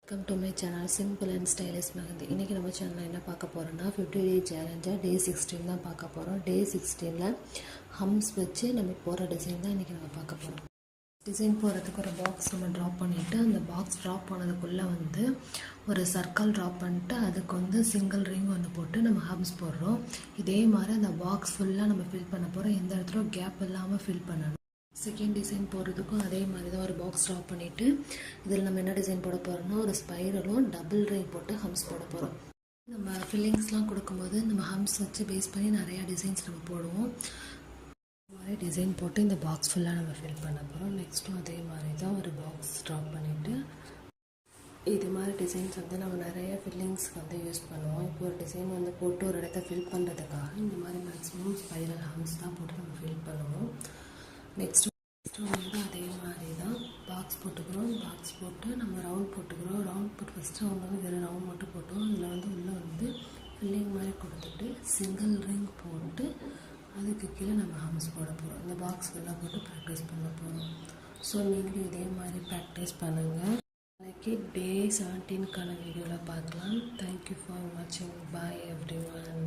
Welcome to my channel simple and stylish mehndi. இன்றைக்கி நம்ம சேனலில் என்ன பார்க்க போகிறோன்னா 50 டே சேலஞ்சாக டே 16 தான் பார்க்க போகிறோம். டே 16 ஹம்ஸ் வச்சு நம்ம போகிற டிசைன் தான் இன்றைக்கி நம்ம பார்க்க போகிறோம். டிசைன் போகிறதுக்கு ஒரு பாக்ஸ் நம்ம ட்ராப் பண்ணிவிட்டு அந்த பாக்ஸ் ட்ராப் பண்ணதுக்குள்ளே ஒரு சர்க்கிள் ட்ராப் பண்ணிட்டு அதுக்கு சிங்கிள் ரிங் ஒன்று போட்டு நம்ம ஹம்ஸ் போடுறோம். இதே மாதிரி அந்த பாக்ஸ் ஃபுல்லாக நம்ம ஃபில் பண்ண போகிறோம். எந்த இடத்துல கேப் இல்லாமல் ஃபில் பண்ணணும். செகண்ட் டிசைன் போடுறதுக்கும் அதே மாதிரி தான் ஒரு பாக்ஸ் ட்ராப் பண்ணிவிட்டு இதில் நம்ம என்ன டிசைன் போட போகிறோம்னா ஒரு ஸ்பைரலும் டபுள் ரிங் போட்டு ஹம்ஸ் போட போகிறோம். நம்ம ஃபில்லிங்ஸ்லாம் கொடுக்கும்போது நம்ம ஹம்ஸ் வச்சு பேஸ் பண்ணி நிறையா டிசைன்ஸ் நம்ம போடுவோம். இந்த மாதிரி டிசைன் போட்டு இந்த பாக்ஸ் ஃபுல்லாக நம்ம ஃபில் பண்ண போகிறோம். நெக்ஸ்ட்டும் அதே மாதிரி தான் ஒரு பாக்ஸ் ட்ராப் பண்ணிவிட்டு இது மாதிரி டிசைன்ஸ் நம்ம நிறைய ஃபில்லிங்ஸ்க்கு யூஸ் பண்ணுவோம். இப்போ ஒரு டிசைன் போட்டு ஒரு இடத்த ஃபில் பண்ணுறதுக்காக இந்த மாதிரி மேக்ஸிமம் ஸ்பைரல் ஹம்ஸ் தான் போட்டு நம்ம ஃபில் பண்ணுவோம். நெக்ஸ்ட்டு அதே மாதிரி தான் பாக்ஸ் போட்டுக்கிறோம். பாக்ஸ் போட்டு நம்ம ரவுண்ட் போட்டுக்கிறோம். ரவுண்ட் போட்டு ஃபஸ்ட்டு ரவுண்ட் வேறு ரவுண்ட் மட்டும் போட்டோம். அதில் உள்ளே ஃபில்லிங் மாதிரி கொடுத்துட்டு சிங்கிள் ரிங் போட்டு அதுக்கு கீழே நம்ம ஹம்ஸ் போட போகிறோம். இந்த பாக்ஸ் ஃபுல்லாக போட்டு ப்ராக்டிஸ் பண்ண போகிறோம். ஸோ நீங்களும் இதே மாதிரி ப்ராக்டிஸ் பண்ணுங்கள். நாளைக்கு டே 17க்கான வீடியோவில் பார்க்கலாம். தேங்க்யூ ஃபார் வாட்சிங். பாய் எவ்ரி ஒன்.